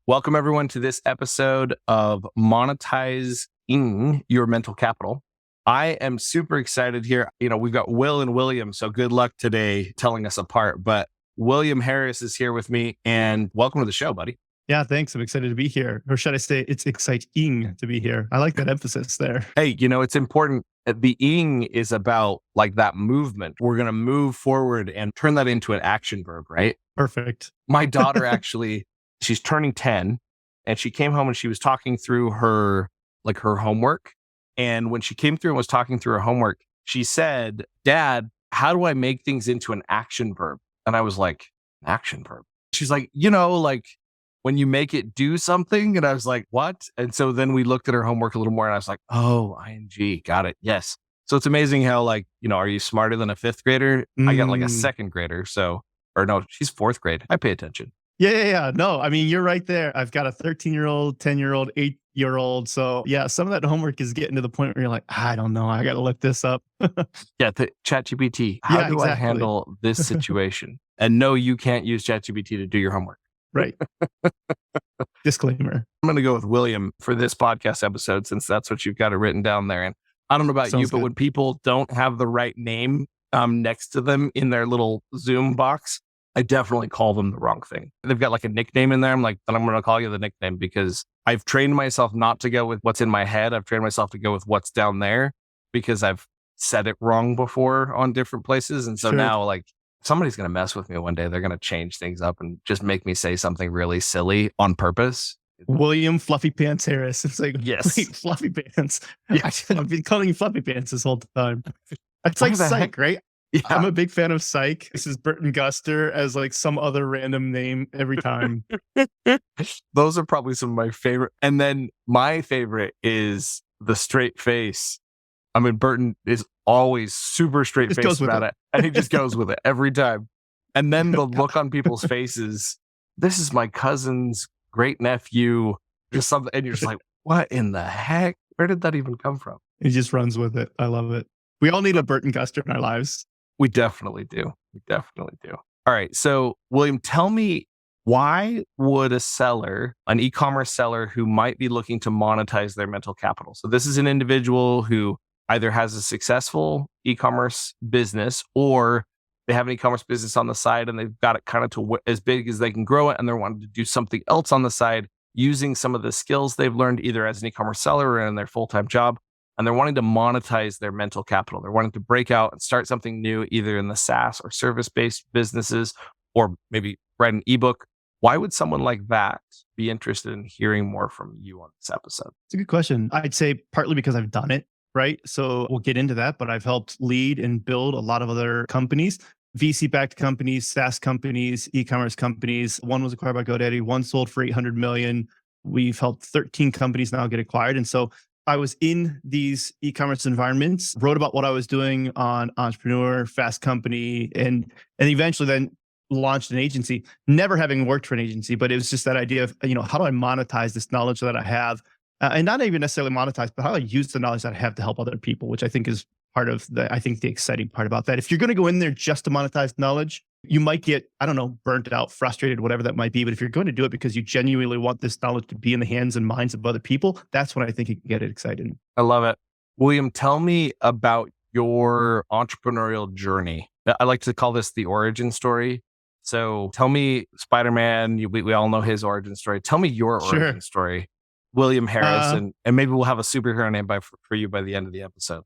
Welcome everyone to this episode of Monetizing Your Mental Capital. I am super excited here. We've got Will and William, so good luck today telling us apart. But William Harris is here with me, and welcome to the show, buddy. Yeah, thanks. I'm excited to be here. Or should I say it's exciting to be here? I like that emphasis there. Hey, it's important. The ing is about like that movement. We're going to move forward and turn that into an action verb, right? Perfect. My daughter actually, she's turning 10, and she came home and she was talking through her homework. And when she came through and was talking through her homework, she said, "Dad, how do I make things into an action verb?" And I was like, "Action verb?" She's like, like when you make it do something. And I was like, "What?" And so then we looked at her homework a little more, and I was like, "Oh, ing. Got it. Yes." So it's amazing how are you smarter than a fifth grader? I got like a second grader. Or no, she's fourth grade. I pay attention. Yeah. No, I mean, you're right there. I've got a 13-year-old, 10-year-old, 8-year-old. So yeah, some of that homework is getting to the point where you're like, I don't know. I got to look this up. Yeah, the ChatGPT. How do I handle this situation? And no, you can't use ChatGPT to do your homework. Right. Disclaimer. I'm going to go with William for this podcast episode, since that's what you've got it written down there. And I don't know about you, but when people don't have the right name next to them in their little Zoom box, I definitely call them the wrong thing. They've got like a nickname in there. I'm like, then I'm going to call you the nickname, because I've trained myself not to go with what's in my head. I've trained myself to go with what's down there, because I've said it wrong before on different places. And so now somebody's going to mess with me one day. They're going to change things up and just make me say something really silly on purpose. William Fluffy Pants Harris. It's like, yes, wait, Fluffy Pants. Yeah. I've been calling you Fluffy Pants this whole time. It's like Psych, right? Yeah. I'm a big fan of Psych. This is Burton Guster as like some other random name every time. Those are probably some of my favorite. And then my favorite is the straight face. I mean, Burton is always super straight faced about it. And he just goes with it every time. And then the look on people's faces, this is my cousin's great nephew, just something. And you're just like, what in the heck? Where did that even come from? He just runs with it. I love it. We all need a Burton Guster in our lives. We definitely do. All right. So, William, tell me, why would a seller, an e-commerce seller who might be looking to monetize their mental capital? So this is an individual who either has a successful e-commerce business, or they have an e-commerce business on the side and they've got it kind of to as big as they can grow it, and they're wanting to do something else on the side using some of the skills they've learned either as an e-commerce seller or in their full-time job. And they're wanting to monetize their mental capital. They're wanting to break out and start something new, either in the SaaS or service-based businesses, or maybe write an eBook. Why would someone like that be interested in hearing more from you on this episode? It's a good question. I'd say partly because I've done it, right? So we'll get into that, but I've helped lead and build a lot of other companies, VC-backed companies, SaaS companies, e-commerce companies. One was acquired by GoDaddy. One sold for $800 million. We've helped 13 companies now get acquired. And so I was in these e-commerce environments, wrote about what I was doing on Entrepreneur, Fast Company, and eventually then launched an agency, never having worked for an agency, but it was just that idea of, how do I monetize this knowledge that I have? And not even necessarily monetize, but how do I use the knowledge that I have to help other people, which I think is part of the exciting part about that. If you're going to go in there just to monetize knowledge, you might get, burnt out, frustrated, whatever that might be. But if you're going to do it because you genuinely want this knowledge to be in the hands and minds of other people, that's when I think you can get it exciting. I love it. William, tell me about your entrepreneurial journey. I like to call this the origin story. So tell me, Spider-Man, we all know his origin story. Tell me your origin story, William Harris, and maybe we'll have a superhero name for you by the end of the episode.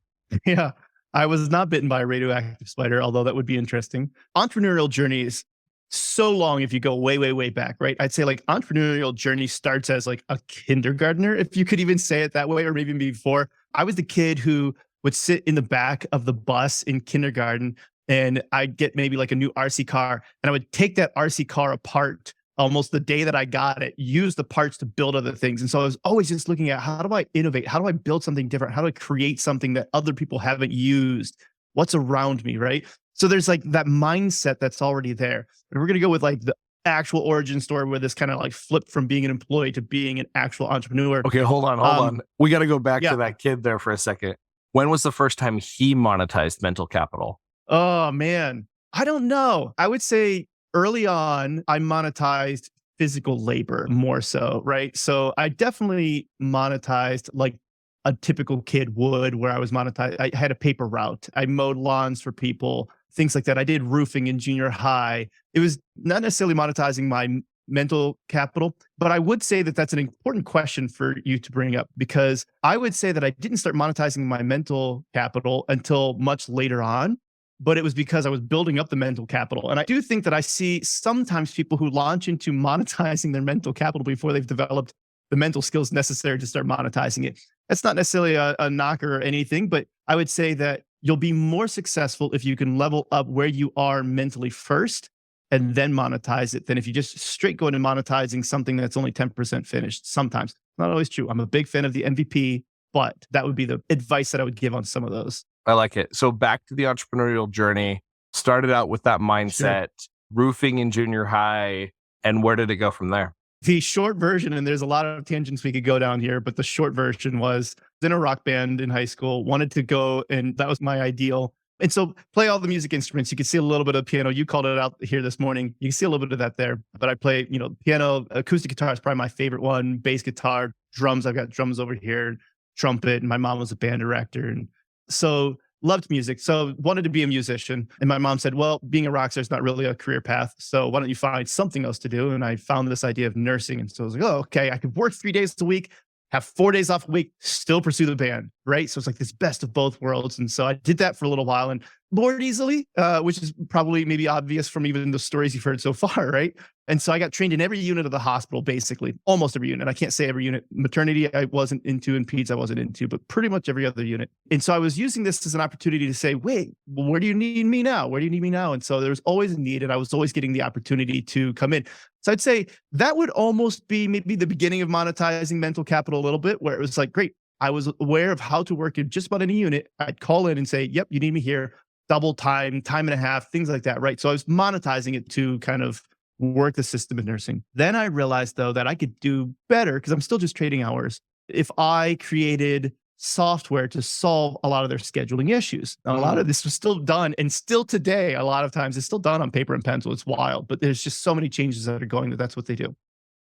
Yeah. I was not bitten by a radioactive spider, although that would be interesting. Entrepreneurial journey is so long if you go way, way, way back, right? I'd say like entrepreneurial journey starts as like a kindergartner, if you could even say it that way, or maybe before. I was the kid who would sit in the back of the bus in kindergarten, and I'd get maybe like a new RC car, and I would take that RC car apart almost the day that I got it, use the parts to build other things. And so I was always just looking at, how do I innovate? How do I build something different? How do I create something that other people haven't used? What's around me, right? So there's like that mindset that's already there. And we're going to go with like the actual origin story where this kind of like flipped from being an employee to being an actual entrepreneur. Okay, hold on. We got to go back to that kid there for a second. When was the first time he monetized mental capital? Oh, man. I don't know. I would say early on, I monetized physical labor more so, right? So I definitely monetized like a typical kid would, where I was monetized. I had a paper route. I mowed lawns for people, things like that. I did roofing in junior high. It was not necessarily monetizing my mental capital, but I would say that that's an important question for you to bring up, because I would say that I didn't start monetizing my mental capital until much later on, but it was because I was building up the mental capital. And I do think that I see sometimes people who launch into monetizing their mental capital before they've developed the mental skills necessary to start monetizing it. That's not necessarily a knock or anything, but I would say that you'll be more successful if you can level up where you are mentally first and then monetize it than if you just straight go into monetizing something that's only 10% finished. Sometimes, not always true. I'm a big fan of the MVP, but that would be the advice that I would give on some of those. I like it. So back to the entrepreneurial journey, started out with that mindset, roofing in junior high, and where did it go from there? The short version, and there's a lot of tangents we could go down here, but the short version was in a rock band in high school, wanted to go, and that was my ideal. And so play all the music instruments. You can see a little bit of piano. You called it out here this morning. You can see a little bit of that there. But I play, piano, acoustic guitar is probably my favorite one, bass guitar, drums. I've got drums over here, trumpet, and my mom was a band director. And so loved music. So wanted to be a musician. And my mom said, well, being a rock star is not really a career path. So why don't you find something else to do? And I found this idea of nursing. And so I was like, oh, okay, I could work 3 days a week, have 4 days off a week, still pursue the band, right? So it's like this best of both worlds. And so I did that for a little while and bored easily, which is probably maybe obvious from even the stories you've heard so far, right? And so I got trained in every unit of the hospital, basically, almost every unit. I can't say every unit. Maternity, I wasn't into, and peds, I wasn't into, but pretty much every other unit. And so I was using this as an opportunity to say, wait, well, where do you need me now? Where do you need me now? And so there was always a need, and I was always getting the opportunity to come in. So I'd say that would almost be maybe the beginning of monetizing mental capital a little bit, where it was like, great, I was aware of how to work in just about any unit. I'd call in and say, yep, you need me here, double time, time and a half, things like that, right? So I was monetizing it to kind of work the system of nursing. Then I realized, though, that I could do better because I'm still just trading hours if I created software to solve a lot of their scheduling issues. Now, a lot of this was still done, and still today, a lot of times it's still done on paper and pencil. It's wild, but there's just so many changes that are going that's what they do.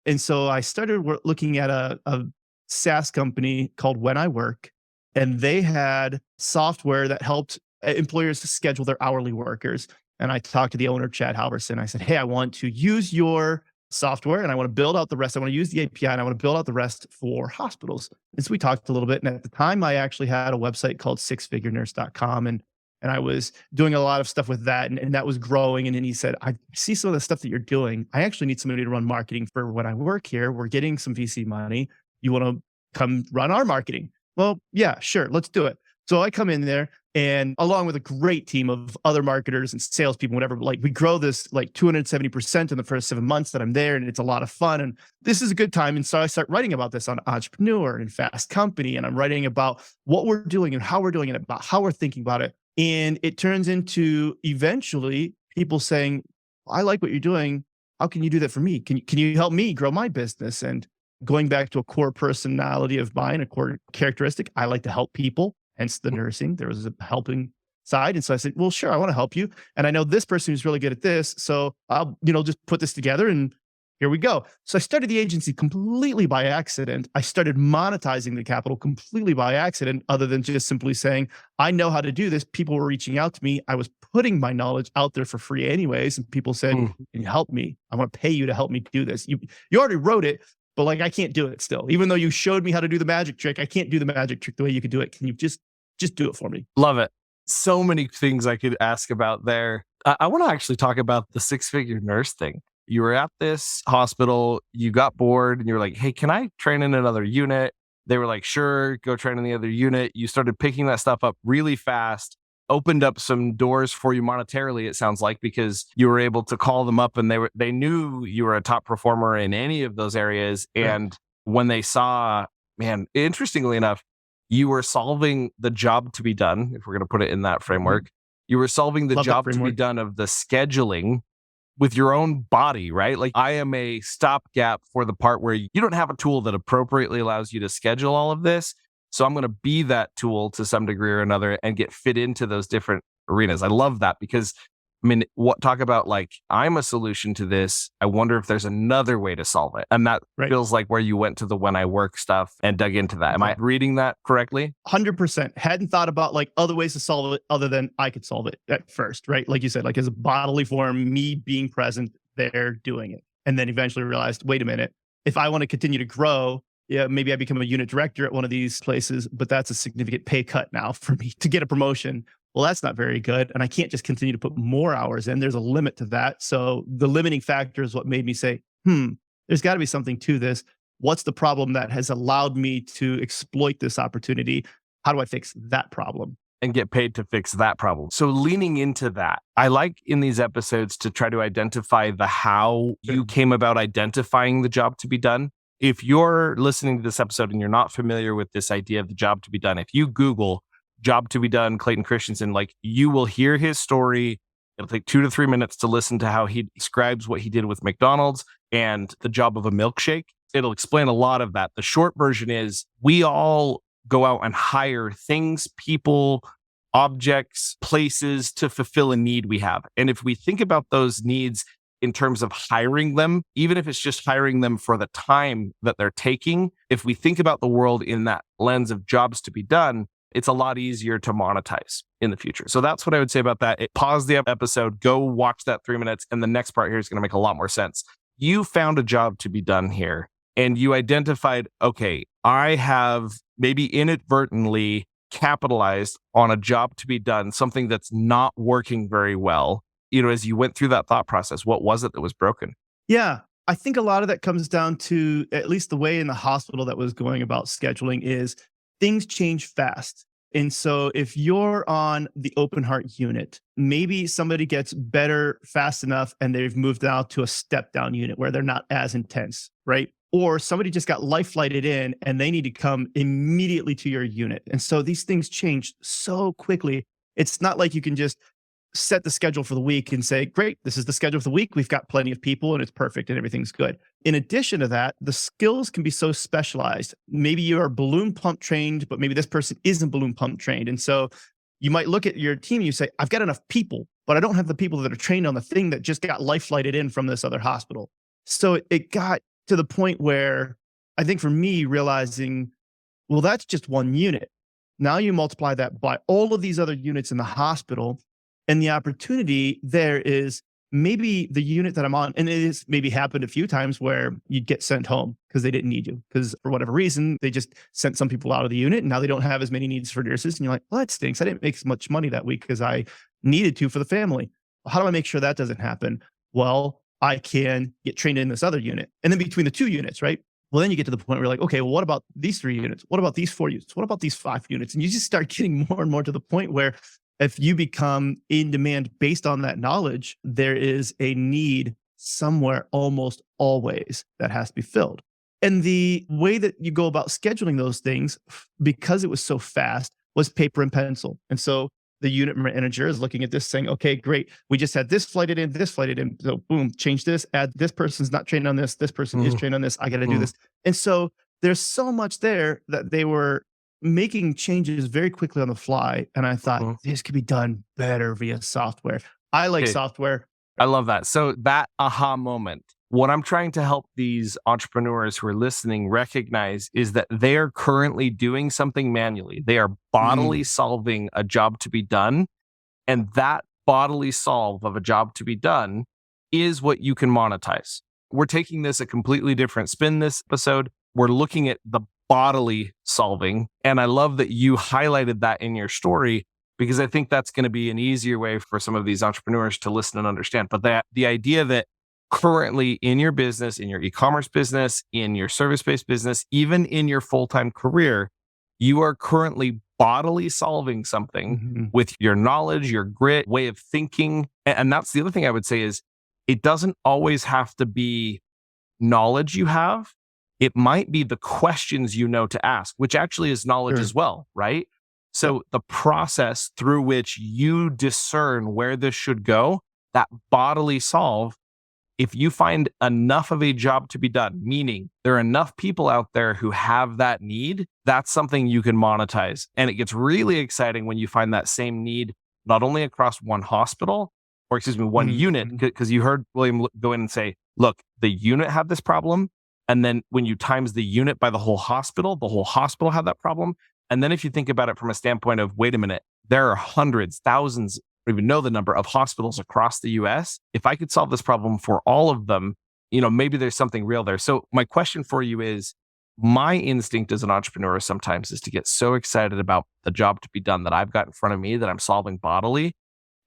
And so I started looking at a SaaS company called When I Work, and they had software that helped employers to schedule their hourly workers. And I talked to the owner, Chad Halverson. I said, hey, I want to use your software and I want to build out the rest. I want to use the API and I want to build out the rest for hospitals. And so we talked a little bit. And at the time, I actually had a website called sixfigurenurse.com. And I was doing a lot of stuff with that. And that was growing. And then he said, I see some of the stuff that you're doing. I actually need somebody to run marketing for When I Work here. We're getting some VC money. You want to come run our marketing? Well, yeah, sure. Let's do it. So I come in there, and along with a great team of other marketers and salespeople, whatever, like we grow this like 270% in the first 7 months that I'm there. And it's a lot of fun. And this is a good time. And so I start writing about this on Entrepreneur and Fast Company. And I'm writing about what we're doing and how we're doing it, about how we're thinking about it. And it turns into eventually people saying, I like what you're doing. How can you do that for me? Can you help me grow my business? And going back to a core personality of mine, a core characteristic, I like to help people. Hence the nursing. There was a helping side. And so I said, well, sure, I want to help you. And I know this person who's really good at this. So I'll, just put this together and here we go. So I started the agency completely by accident. I started monetizing the capital completely by accident, other than just simply saying, I know how to do this. People were reaching out to me. I was putting my knowledge out there for free anyways. And people said, can you help me? I want to pay you to help me do this. You already wrote it, but like, I can't do it still. Even though you showed me how to do the magic trick, I can't do the magic trick the way you could do it. Can you just do it for me? Love it. So many things I could ask about there. I want to actually talk about the six-figure nurse thing. You were at this hospital, you got bored, and you were like, hey, can I train in another unit? They were like, sure, go train in the other unit. You started picking that stuff up really fast, opened up some doors for you monetarily, it sounds like, because you were able to call them up and they knew you were a top performer in any of those areas. And when they saw, man, interestingly enough, you were solving the job to be done, if we're going to put it in that framework. You were solving the job to be done of the scheduling with your own body, right? Like, I am a stopgap for the part where you don't have a tool that appropriately allows you to schedule all of this. So I'm going to be that tool to some degree or another and get fit into those different arenas. I love that because I mean, talk about like, I'm a solution to this. I wonder if there's another way to solve it. And that Right. feels like where you went to the When I Work stuff and dug into that. Am I reading that correctly? 100%. Hadn't thought about like other ways to solve it other than I could solve it at first, right? Like you said, like as a bodily form, me being present there doing it. And then eventually realized, wait a minute, if I want to continue to grow, yeah, maybe I become a unit director at one of these places, but that's a significant pay cut now for me to get a promotion. Well, that's not very good. And I can't just continue to put more hours in. There's a limit to that. So the limiting factor is what made me say, there's got to be something to this. What's the problem that has allowed me to exploit this opportunity? How do I fix that problem? And get paid to fix that problem. So leaning into that, I like in these episodes to try to identify the how you came about identifying the job to be done. If you're listening to this episode and you're not familiar with this idea of the job to be done, if you Google job to be done, Clayton Christensen, like you will hear his story. It'll take 2 to 3 minutes to listen to how he describes what he did with McDonald's and the job of a milkshake. It'll explain a lot of that. The short version is we all go out and hire things, people, objects, places to fulfill a need we have. And if we think about those needs in terms of hiring them, even if it's just hiring them for the time that they're taking, if we think about the world in that lens of jobs to be done, it's a lot easier to monetize in the future. So that's what I would say about that. Pause the episode, go watch that 3 minutes, and the next part here is going to make a lot more sense. You found a job to be done here, and you identified, okay, I have maybe inadvertently capitalized on a job to be done, something that's not working very well. As you went through that thought process, what was it that was broken? Yeah. I think a lot of that comes down to at least the way in the hospital that was going about scheduling is things change fast. And so if you're on the open heart unit, maybe somebody gets better fast enough and they've moved out to a step down unit where they're not as intense, right? Or somebody just got life flighted in and they need to come immediately to your unit. And so these things change so quickly. It's not like you can just set the schedule for the week and say, great, this is the schedule for the week. We've got plenty of people and it's perfect and everything's good. In addition to that, the skills can be so specialized. Maybe you are balloon pump trained, but maybe this person isn't balloon pump trained. And so you might look at your team and you say, I've got enough people, but I don't have the people that are trained on the thing that just got life flighted in from this other hospital. So it got to the point where I think for me realizing, well, that's just one unit. Now you multiply that by all of these other units in the hospital. And the opportunity there is maybe the unit that I'm on, and it has maybe happened a few times where you'd get sent home because they didn't need you. Because for whatever reason, they just sent some people out of the unit and now they don't have as many needs for nurses. And you're like, well, that stinks. I didn't make as much money that week because I needed to for the family. Well, how do I make sure that doesn't happen? Well, I can get trained in this other unit. And then between the 2 units, right? Well, then you get to the point where you're like, okay, well, what about these 3 units? What about these 4 units? What about these 5 units? And you just start getting more and more to the point where if you become in demand based on that knowledge, there is a need somewhere almost always that has to be filled. And the way that you go about scheduling those things, because it was so fast, was paper and pencil. And so the unit manager is looking at this saying, okay, great. We just had this flighted in, this flighted in. So boom, change this, add this person's not trained on this. This person is trained on this. I got to do this. And so there's so much there that they were making changes very quickly on the fly. And I thought this could be done better via software. I like software. I love that. So that aha moment, what I'm trying to help these entrepreneurs who are listening recognize is that they are currently doing something manually. They are bodily solving a job to be done. And that bodily solve of a job to be done is what you can monetize. We're taking this a completely different spin this episode. We're looking at the bodily solving. And I love that you highlighted that in your story, because I think that's going to be an easier way for some of these entrepreneurs to listen and understand. But the idea that currently in your business, in your e-commerce business, in your service-based business, even in your full-time career, you are currently bodily solving something with your knowledge, your grit, way of thinking. And that's the other thing I would say is it doesn't always have to be knowledge you have. It might be the questions you know to ask, which actually is knowledge as well, right? So the process through which you discern where this should go, that bodily solve, if you find enough of a job to be done, meaning there are enough people out there who have that need, that's something you can monetize. And it gets really exciting when you find that same need, not only across one hospital, or excuse me, one unit, Mhm. because you heard William go in and say, look, the unit had this problem. And then when you times the unit by the whole hospital had that problem. And then if you think about it from a standpoint of, wait a minute, there are hundreds, thousands, I don't even know the number of hospitals across the US. If I could solve this problem for all of them, maybe there's something real there. So my question for you is, my instinct as an entrepreneur sometimes is to get so excited about the job to be done that I've got in front of me that I'm solving bodily,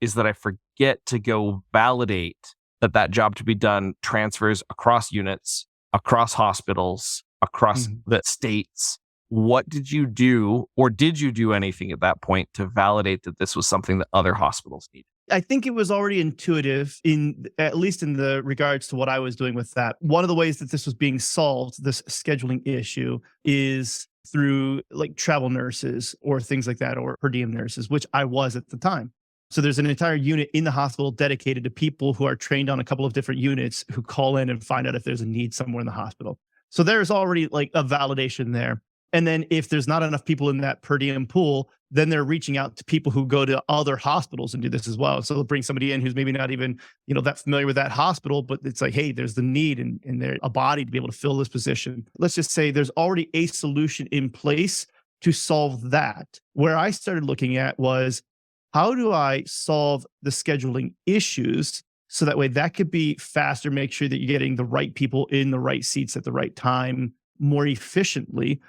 is that I forget to go validate that job to be done transfers across units, across hospitals, across Mhm. the states. What did you do, or did you do anything at that point to validate that this was something that other hospitals need? I think it was already intuitive in at least in the regards to what I was doing with that. One of the ways that this was being solved, this scheduling issue, is through like travel nurses or things like that, or per diem nurses, which I was at the time. So there's an entire unit in the hospital dedicated to people who are trained on a couple of different units who call in and find out if there's a need somewhere in the hospital. So there's already like a validation there. And then if there's not enough people in that per diem pool, then they're reaching out to people who go to other hospitals and do this as well. So they'll bring somebody in who's maybe not even, that familiar with that hospital, but it's like, hey, there's the need and they're a body to be able to fill this position. Let's just say there's already a solution in place to solve that. Where I started looking at was, how do I solve the scheduling issues so that way that could be faster, make sure that you're getting the right people in the right seats at the right time more efficiently,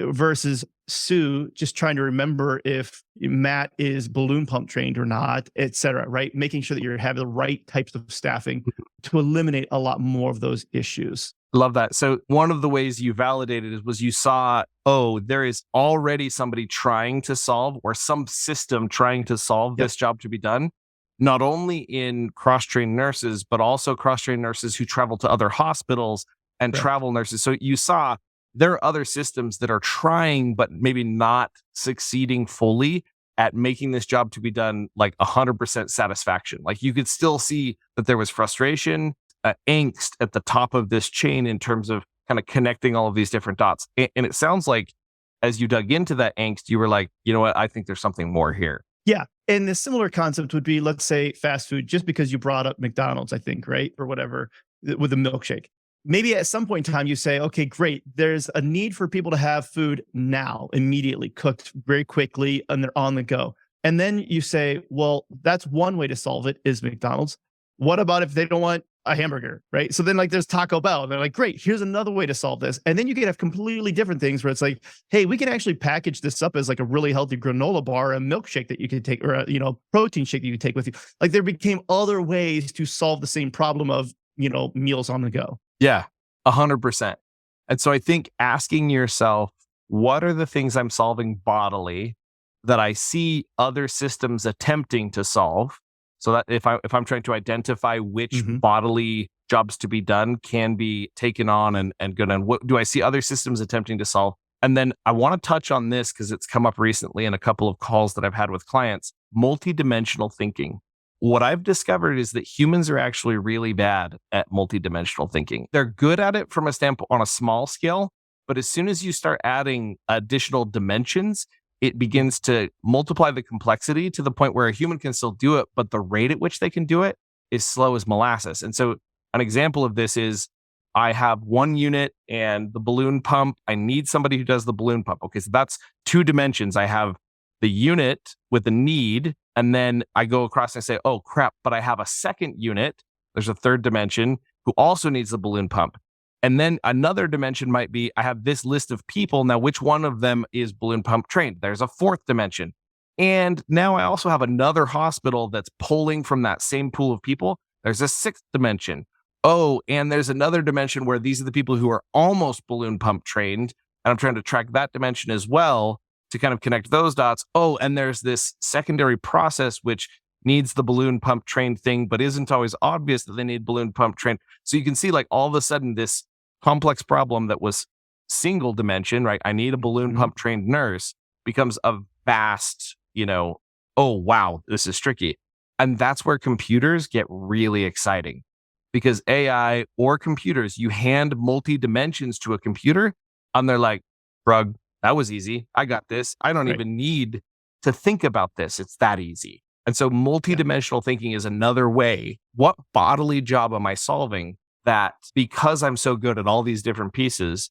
versus Sue just trying to remember if Matt is balloon pump trained or not, et cetera, right? Making sure that you have the right types of staffing to eliminate a lot more of those issues. Love that. So one of the ways you validated it was you saw, oh, there is already somebody trying to solve, or some system trying to solve Yep. this job to be done, not only in cross-trained nurses, but also cross-trained nurses who travel to other hospitals and Correct. travel nurses. So you saw there are other systems that are trying, but maybe not succeeding fully at making this job to be done like 100% satisfaction. Like you could still see that there was frustration, angst at the top of this chain in terms of kind of connecting all of these different dots. And it sounds like as you dug into that angst, you were like, you know what? I think there's something more here. Yeah. And the similar concept would be, let's say, fast food, just because you brought up McDonald's, I think, right? Or whatever, with a milkshake. Maybe at some point in time, you say, okay, great. There's a need for people to have food now, immediately cooked very quickly, and they're on the go. And then you say, well, that's one way to solve it is McDonald's. What about if they don't want a hamburger, right? So then like there's Taco Bell. And they're like, great, here's another way to solve this. And then you can have completely different things where it's like, hey, we can actually package this up as like a really healthy granola bar, a milkshake that you could take, or a, protein shake that you could take with you. Like there became other ways to solve the same problem of, meals on the go. Yeah, 100%. And so I think asking yourself, what are the things I'm solving bodily that I see other systems attempting to solve? So that if I'm trying to identify which Mhm. bodily jobs to be done can be taken on and good, and what do I see other systems attempting to solve? And then I want to touch on this because it's come up recently in a couple of calls that I've had with clients, multidimensional thinking. What I've discovered is that humans are actually really bad at multidimensional thinking. They're good at it from a standpoint on a small scale, but as soon as you start adding additional dimensions, it begins to multiply the complexity to the point where a human can still do it, but the rate at which they can do it is slow as molasses. And so an example of this is I have one unit and the balloon pump. I need somebody who does the balloon pump. Okay, so that's two dimensions. I have the unit with a need, and then I go across and I say, oh crap, but I have a second unit. There's a third dimension who also needs the balloon pump. And then another dimension might be I have this list of people. Now, which one of them is balloon pump trained? There's a fourth dimension. And now I also have another hospital that's pulling from that same pool of people. There's a sixth dimension. Oh, and there's another dimension where these are the people who are almost balloon pump trained. And I'm trying to track that dimension as well to kind of connect those dots. Oh, and there's this secondary process which needs the balloon pump trained thing, but isn't always obvious that they need balloon pump trained. So you can see like all of a sudden this complex problem that was single dimension, right? I need a balloon Mhm. pump trained nurse becomes a vast, oh, wow, this is tricky. And that's where computers get really exciting because AI or computers, you hand multi dimensions to a computer and they're like, brug, that was easy. I got this. I don't Right. even need to think about this. It's that easy. And so multidimensional thinking is another way. What bodily job am I solving that because I'm so good at all these different pieces,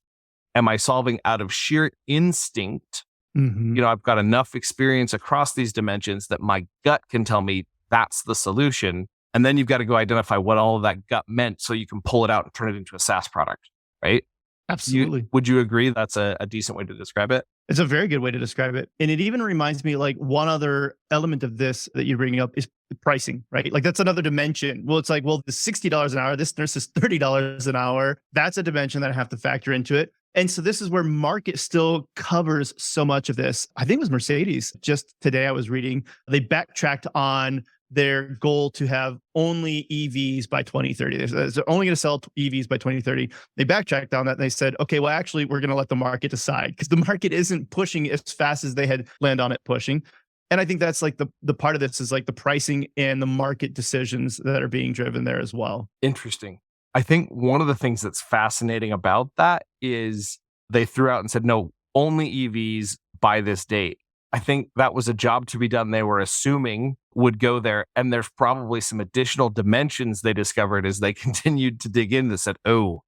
am I solving out of sheer instinct? Hmm. I've got enough experience across these dimensions that my gut can tell me that's the solution. And then you've got to go identify what all of that gut meant so you can pull it out and turn it into a SaaS product, right? Absolutely. Would you agree that's a decent way to describe it? It's a very good way to describe it. And it even reminds me, like, one other element of this that you're bringing up is pricing, right? Like, that's another dimension. Well, it's like, well, the $60 an hour, this nurse is $30 an hour. That's a dimension that I have to factor into it. And so this is where market still covers so much of this. I think it was Mercedes. Just today I was reading, they backtracked on their goal to have only EVs by 2030. They're only going to sell EVs by 2030. They backtracked on that and they said, okay, well, actually, we're going to let the market decide because the market isn't pushing as fast as they had planned on it pushing. And I think that's like the part of this is like the pricing and the market decisions that are being driven there as well. Interesting. I think one of the things that's fascinating about that is they threw out and said, no, only EVs by this date. I think that was a job to be done they were assuming would go there. And there's probably some additional dimensions they discovered as they continued to dig in that said, oh,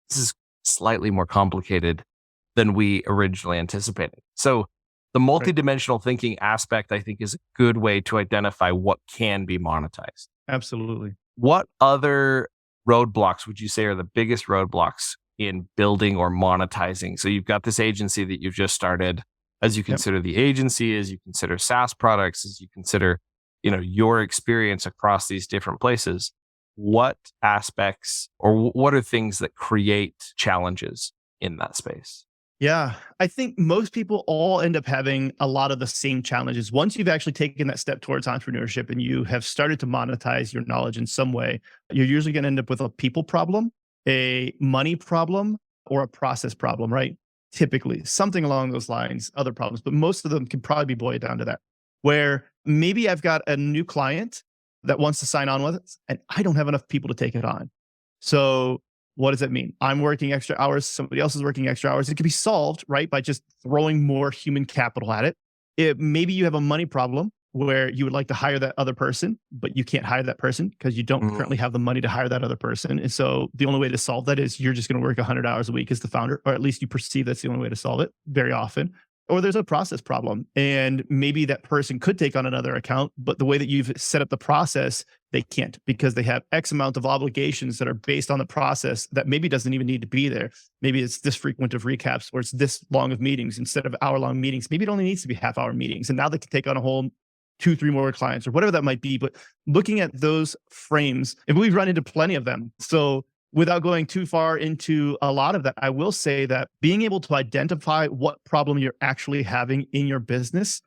this is slightly more complicated than we originally anticipated. So the multidimensional thinking aspect, I think, is a good way to identify what can be monetized. Absolutely. What other roadblocks would you say are the biggest roadblocks in building or monetizing? So you've got this agency that you've just started. As you consider the agency, as you consider SaaS products, as you consider, your experience across these different places, what aspects or what are things that create challenges in that space? Yeah, I think most people all end up having a lot of the same challenges. Once you've actually taken that step towards entrepreneurship and you have started to monetize your knowledge in some way, you're usually going to end up with a people problem, a money problem, or a process problem, right? Typically, something along those lines, other problems, but most of them can probably be boiled down to that. Where maybe I've got a new client that wants to sign on with us, and I don't have enough people to take it on. So what does that mean? I'm working extra hours. Somebody else is working extra hours. It can be solved, right, by just throwing more human capital at it. Maybe you have a money problem where you would like to hire that other person, but you can't hire that person because you don't currently have the money to hire that other person. And so the only way to solve that is you're just going to work 100 hours a week as the founder, or at least you perceive that's the only way to solve it very often. Or there's a process problem. And maybe that person could take on another account, but the way that you've set up the process, they can't because they have X amount of obligations that are based on the process that maybe doesn't even need to be there. Maybe it's this frequent of recaps or it's this long of meetings instead of hour-long meetings. Maybe it only needs to be half-hour meetings. And now they can take on a whole 2-3 more clients or whatever that might be. But looking at those frames, and we've run into plenty of them. So without going too far into a lot of that, I will say that being able to identify what problem you're actually having in your business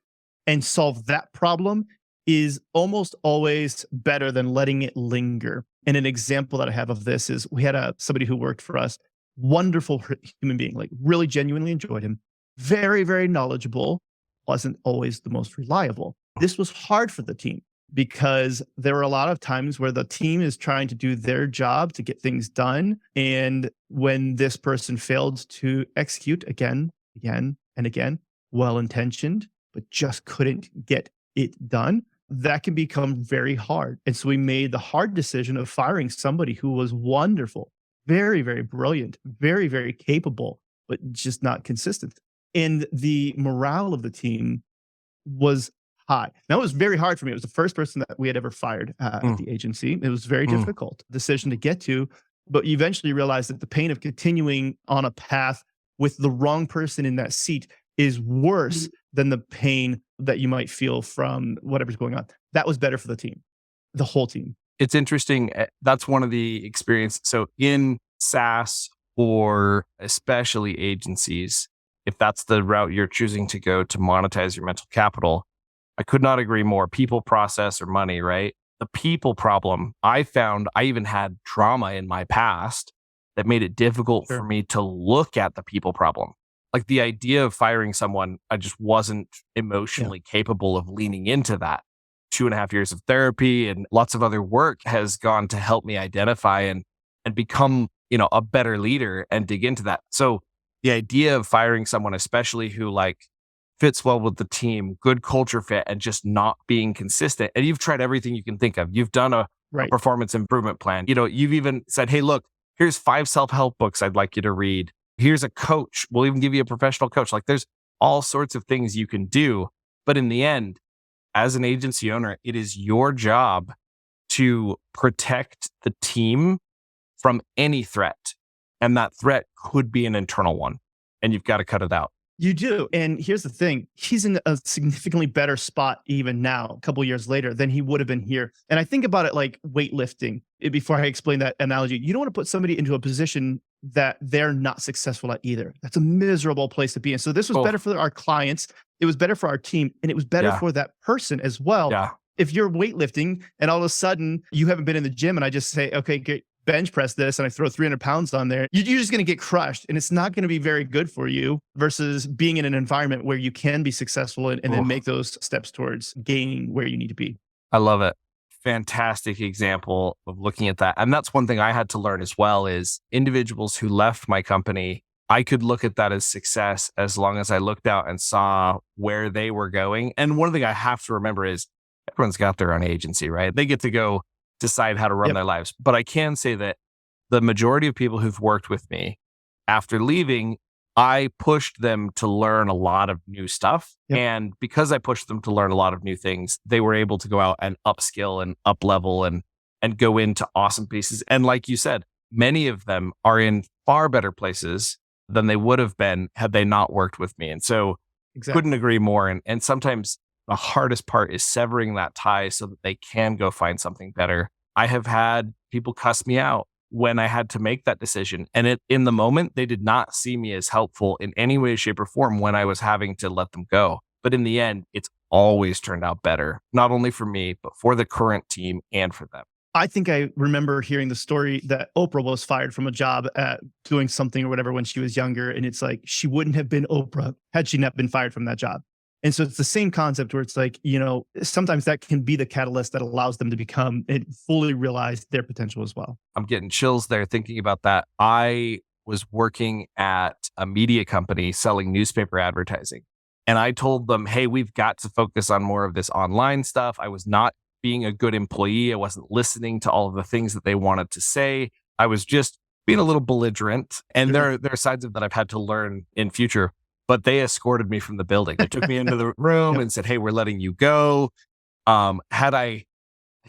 and solve that problem is almost always better than letting it linger. And an example that I have of this is we had somebody who worked for us, wonderful human being, like really genuinely enjoyed him, very, very knowledgeable, wasn't always the most reliable. This was hard for the team because there were a lot of times where the team is trying to do their job to get things done. And when this person failed to execute again, and again, well-intentioned, but just couldn't get it done, that can become very hard. And so we made the hard decision of firing somebody who was wonderful, very, very brilliant, very, very capable, but just not consistent. And the morale of the team was high. Now, it was very hard for me. It was the first person that we had ever fired at the agency. It was a very difficult decision to get to, but you eventually realize that the pain of continuing on a path with the wrong person in that seat is worse than the pain that you might feel from whatever's going on. That was better for the team, the whole team. It's interesting. That's one of the experiences. So in SaaS or especially agencies, if that's the route you're choosing to go to monetize your mental capital, I could not agree more. People, process, or money, right? The people problem, I found I even had trauma in my past that made it difficult for me to look at the people problem. Like the idea of firing someone, I just wasn't emotionally capable of leaning into that. 2.5 years of therapy and lots of other work has gone to help me identify and become, a better leader and dig into that. So the idea of firing someone, especially who fits well with the team, good culture fit, and just not being consistent. And you've tried everything you can think of. You've done a Right. performance improvement plan. You've even said, hey, look, here's 5 self-help books I'd like you to read. Here's a coach. We'll even give you a professional coach. Like there's all sorts of things you can do. But in the end, as an agency owner, it is your job to protect the team from any threat. And that threat could be an internal one. And you've got to cut it out. You do. And here's the thing. He's in a significantly better spot even now, a couple of years later, than he would have been here. And I think about it like weightlifting. Before I explain that analogy, you don't want to put somebody into a position that they're not successful at either. That's a miserable place to be in. So this was better for our clients. It was better for our team. And it was better for that person as well. Yeah. If you're weightlifting and all of a sudden you haven't been in the gym and I just say, okay, great, bench press this and I throw 300 pounds on there, you're just going to get crushed and it's not going to be very good for you versus being in an environment where you can be successful and then make those steps towards gaining where you need to be. I love it. Fantastic example of looking at that. And that's one thing I had to learn as well is individuals who left my company, I could look at that as success as long as I looked out and saw where they were going. And one thing I have to remember is everyone's got their own agency, right? They get to go decide how to run their lives. But I can say that the majority of people who've worked with me after leaving, I pushed them to learn a lot of new stuff. And because I pushed them to learn a lot of new things, they were able to go out and upskill and up level and go into awesome pieces. And like you said, many of them are in far better places than they would have been had they not worked with me. And so couldn't agree more. And sometimes the hardest part is severing that tie so that they can go find something better. I have had people cuss me out when I had to make that decision. And in the moment, they did not see me as helpful in any way, shape, or form when I was having to let them go. But in the end, it's always turned out better, not only for me, but for the current team and for them. I think I remember hearing the story that Oprah was fired from a job at doing something or whatever when she was younger. And it's like, she wouldn't have been Oprah had she not been fired from that job. And so it's the same concept where it's like, sometimes that can be the catalyst that allows them to become and fully realize their potential as well. I'm getting chills there thinking about that. I was working at a media company selling newspaper advertising. And I told them, hey, we've got to focus on more of this online stuff. I was not being a good employee. I wasn't listening to all of the things that they wanted to say. I was just being a little belligerent. And there are sides of that I've had to learn in future. But they escorted me from the building. They took me into the room and said, hey, we're letting you go. I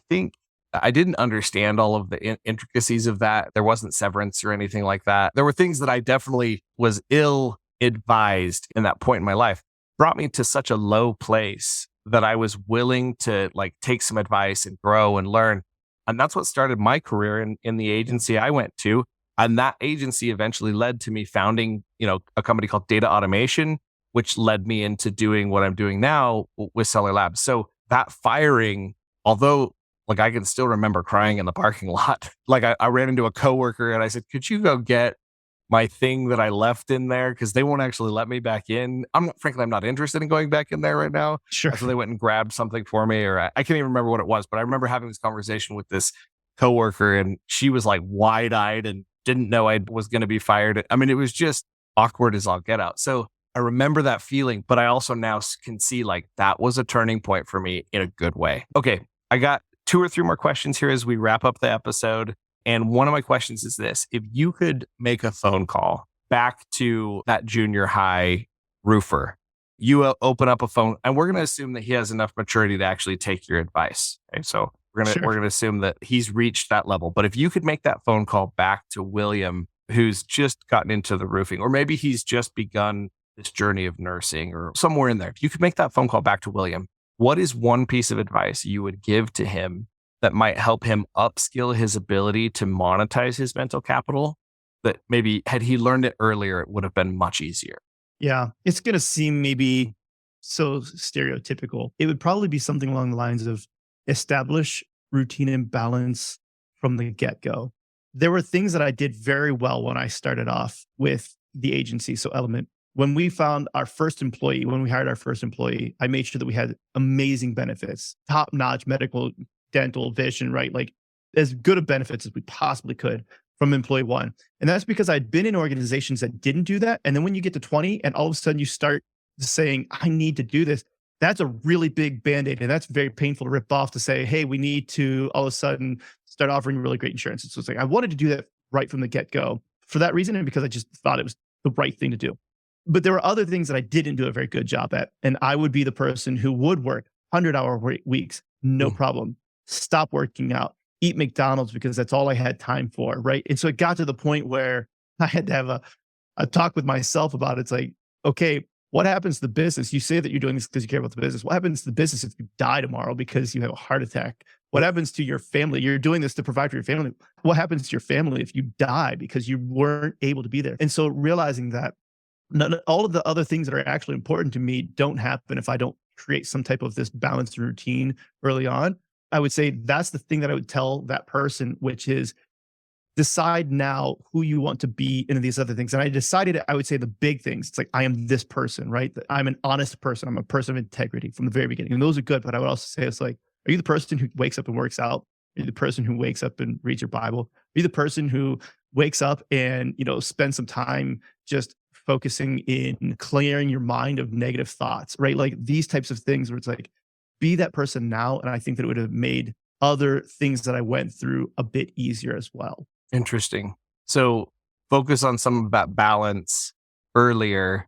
think I didn't understand all of the intricacies of that. There wasn't severance or anything like that. There were things that I definitely was ill advised in that point in my life. Brought me to such a low place that I was willing to take some advice and grow and learn. And that's what started my career in the agency I went to. And that agency eventually led to me founding, a company called Data Automation, which led me into doing what I'm doing now with Seller Labs. So that firing, although I can still remember crying in the parking lot. I ran into a coworker and I said, could you go get my thing that I left in there? Because they won't actually let me back in. I'm not interested in going back in there right now. Sure. So they went and grabbed something for me, or I can't even remember what it was, but I remember having this conversation with this coworker and she was wide-eyed and didn't know I was going to be fired. I mean, it was just awkward as all get out. So I remember that feeling, but I also now can see that was a turning point for me in a good way. Okay, I got 2 or 3 more questions here as we wrap up the episode. And one of my questions is this: if you could make a phone call back to that junior high roofer, you open up a phone, and we're going to assume that he has enough maturity to actually take your advice. Okay, so we're going to assume that he's reached that level. But if you could make that phone call back to William, who's just gotten into the roofing, or maybe he's just begun this journey of nursing or somewhere in there, if you could make that phone call back to William, what is one piece of advice you would give to him that might help him upskill his ability to monetize his mental capital, that maybe had he learned it earlier, it would have been much easier? Yeah, it's going to seem maybe so stereotypical. It would probably be something along the lines of establish routine and balance from the get-go. There were things that I did very well when I started off with the agency. So Element, when we hired our first employee, I made sure that we had amazing benefits, top-notch medical, dental, vision, right? As good of benefits as we possibly could from employee one. And that's because I'd been in organizations that didn't do that. And then when you get to 20 and all of a sudden you start saying, I need to do this, that's a really big band-aid. And that's very painful to rip off to say, hey, we need to all of a sudden start offering really great insurance. So it's like, I wanted to do that right from the get-go for that reason. And because I just thought it was the right thing to do. But there were other things that I didn't do a very good job at. And I would be the person who would work 100-hour weeks, no problem. Stop working out, eat McDonald's because that's all I had time for. Right. And so it got to the point where I had to have a talk with myself about it. It's like, okay, what happens to the business? You say that you're doing this because you care about the business. What happens to the business if you die tomorrow because you have a heart attack? What happens to your family? You're doing this to provide for your family. What happens to your family if you die because you weren't able to be there? And so realizing that all of the other things that are actually important to me don't happen if I don't create some type of this balanced routine early on. I would say that's the thing that I would tell that person, which is decide now who you want to be in these other things. And I decided, I would say the big things. It's like, I am this person, right? I'm an honest person. I'm a person of integrity from the very beginning. And those are good. But I would also say, it's like, are you the person who wakes up and works out? Are you the person who wakes up and reads your Bible? Are you the person who wakes up and, spend some time just focusing in clearing your mind of negative thoughts, right? Like these types of things where it's like, be that person now. And I think that it would have made other things that I went through a bit easier as well. Interesting. So focus on some of that balance earlier,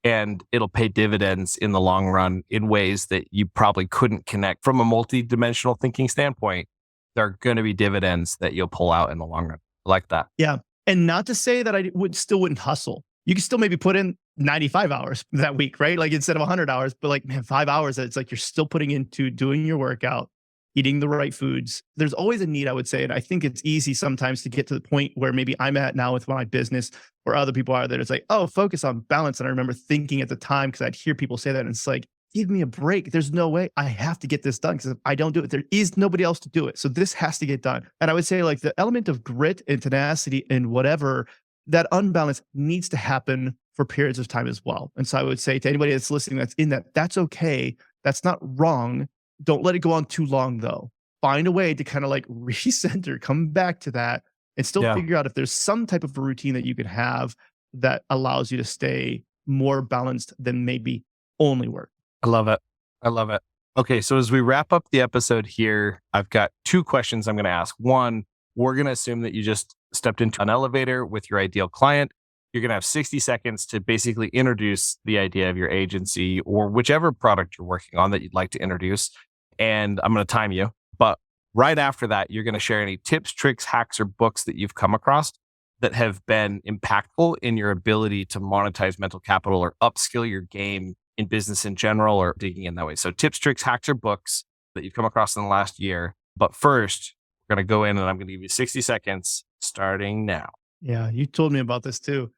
and it'll pay dividends in the long run in ways that you probably couldn't connect from a multidimensional thinking standpoint. There are going to be dividends that you'll pull out in the long run. I like that. Yeah. And not to say that I wouldn't hustle. You can still maybe put in 95 hours that week, right? Like instead of 100 hours, but like, man, 5 hours, it's like you're still putting into doing your workout, eating the right foods. There's always a need, I would say. And I think it's easy sometimes to get to the point where maybe I'm at now with my business or other people are there. It's like, oh, focus on balance. And I remember thinking at the time, because I'd hear people say that, and it's like, give me a break. There's no way. I have to get this done because if I don't do it, there is nobody else to do it. So this has to get done. And I would say like the element of grit and tenacity and whatever, that unbalance needs to happen for periods of time as well. And so I would say to anybody that's listening, that's in that, that's okay. That's not wrong. Don't let it go on too long though. Find a way to kind of like recenter, come back to that and still figure out if there's some type of a routine that you could have that allows you to stay more balanced than maybe only work. I love it. I love it. Okay. So as we wrap up the episode here, I've got two questions I'm going to ask. One, we're going to assume that you just stepped into an elevator with your ideal client. You're going to have 60 seconds to basically introduce the idea of your agency or whichever product you're working on that you'd like to introduce. And I'm going to time you. But right after that, you're going to share any tips, tricks, hacks, or books that you've come across that have been impactful in your ability to monetize mental capital or upskill your game in business in general or digging in that way. So tips, tricks, hacks, or books that you've come across in the last year. But first, we're going to go in and I'm going to give you 60 seconds starting now. Yeah, you told me about this too.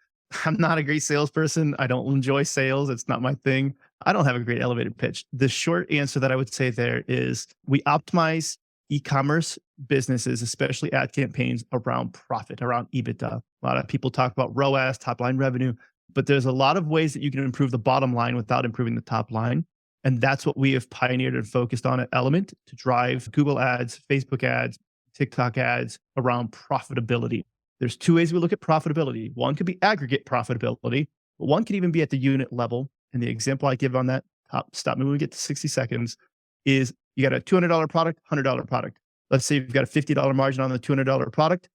I'm not a great salesperson. I don't enjoy sales. It's not my thing. I don't have a great elevated pitch. The short answer that I would say there is we optimize e-commerce businesses, especially ad campaigns around profit, around EBITDA. A lot of people talk about ROAS, top line revenue, but there's a lot of ways that you can improve the bottom line without improving the top line. And that's what we have pioneered and focused on at Element to drive Google ads, Facebook ads, TikTok ads around profitability. There's two ways we look at profitability. One could be aggregate profitability, but one could even be at the unit level. And the example I give on that, stop me when we get to 60 seconds, is you got a $200 product, $100 product. Let's say you've got a $50 margin on the $200 product,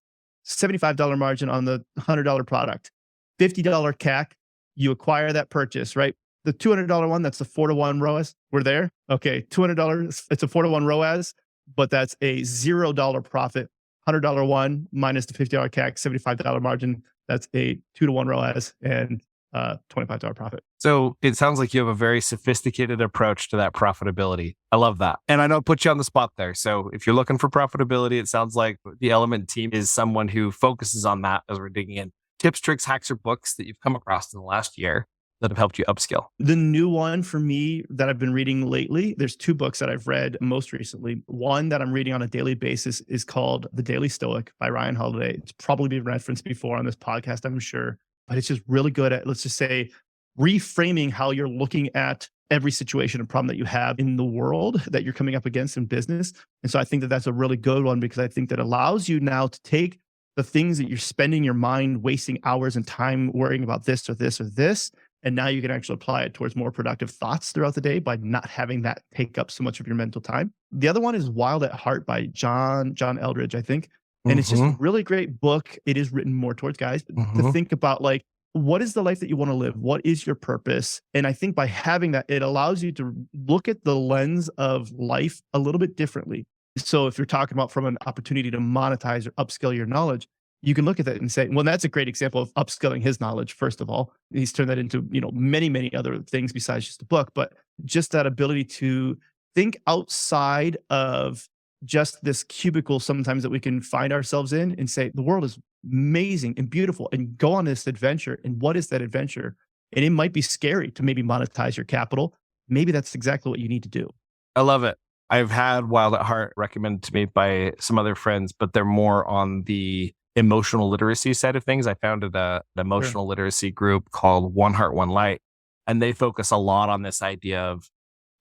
$75 margin on the $100 product, $50 CAC, you acquire that purchase, right? The $200 one, that's a 4-to-1 ROAS. We're there. Okay, $200, it's a 4-to-1 ROAS, but that's a $0 profit. $100 one minus the $50 CAC, $75 margin. That's a 2-to-1 ROAS and $25 profit. So it sounds like you have a very sophisticated approach to that profitability. I love that. And I know I put you on the spot there. So if you're looking for profitability, it sounds like the Element team is someone who focuses on that as we're digging in. Tips, tricks, hacks, or books that you've come across in the last year that have helped you upskill? The new one for me that I've been reading lately, there's two books that I've read most recently. One that I'm reading on a daily basis is called The Daily Stoic by Ryan Holiday. It's probably been referenced before on this podcast, I'm sure, but it's just really good at, let's just say, reframing how you're looking at every situation and problem that you have in the world that you're coming up against in business. And so I think that that's a really good one because I think that allows you now to take the things that you're spending your mind wasting hours and time worrying about this or this or this, And now you can actually apply it towards more productive thoughts throughout the day by not having that take up so much of your mental time. The other one is Wild at Heart by John Eldridge, I think. And it's just a Mm-hmm. really great book. It is written more towards guys, but to Mm-hmm. think about like, what is the life that you want to live? What is your purpose? And I think by having that, it allows you to look at the lens of life a little bit differently. So if you're talking about from an opportunity to monetize or upskill your knowledge, you can look at that and say, well, that's a great example of upskilling his knowledge. First of all, he's turned that into, many other things besides just a book, but just that ability to think outside of just this cubicle sometimes that we can find ourselves in and say, the world is amazing and beautiful and go on this adventure. And what is that adventure? And it might be scary to maybe monetize your capital. Maybe that's exactly what you need to do. I love it. I've had Wild at Heart recommended to me by some other friends, but they're more on the emotional literacy side of things. I founded an Sure. emotional literacy group called One Heart, One Light, and they focus a lot on this idea of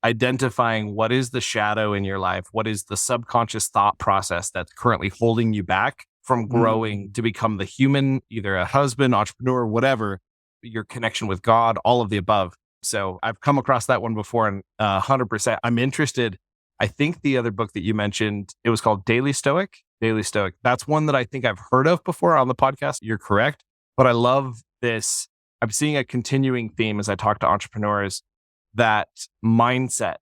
identifying what is the shadow in your life, what is the subconscious thought process that's currently holding you back from Mm, growing to become the human, either a husband, entrepreneur, whatever, your connection with God, all of the above. So I've come across that one before and 100%. I'm interested. I think the other book that you mentioned, it was called Daily Stoic. Daily Stoic. That's one that I think I've heard of before on the podcast. You're correct. But I love this. I'm seeing a continuing theme as I talk to entrepreneurs that mindset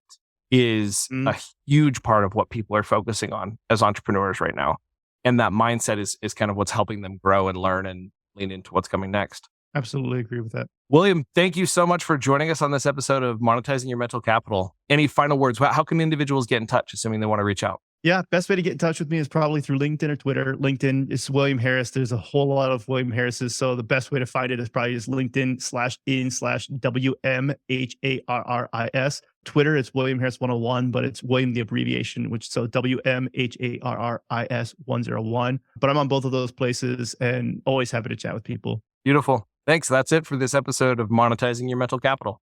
is mm. a huge part of what people are focusing on as entrepreneurs right now. And that mindset is kind of what's helping them grow and learn and lean into what's coming next. Absolutely agree with that. William, thank you so much for joining us on this episode of Monetizing Your Mental Capital. Any final words? How can individuals get in touch, assuming they want to reach out? Yeah, best way to get in touch with me is probably through LinkedIn or Twitter. LinkedIn is William Harris. There's a whole lot of William Harris's. So the best way to find it is probably just LinkedIn/in/WMHARRIS. Twitter, it's William Harris 101, but it's William the abbreviation, which so WMHARRIS 101. But I'm on both of those places and always happy to chat with people. Beautiful. Thanks. That's it for this episode of Monetizing Your Mental Capital.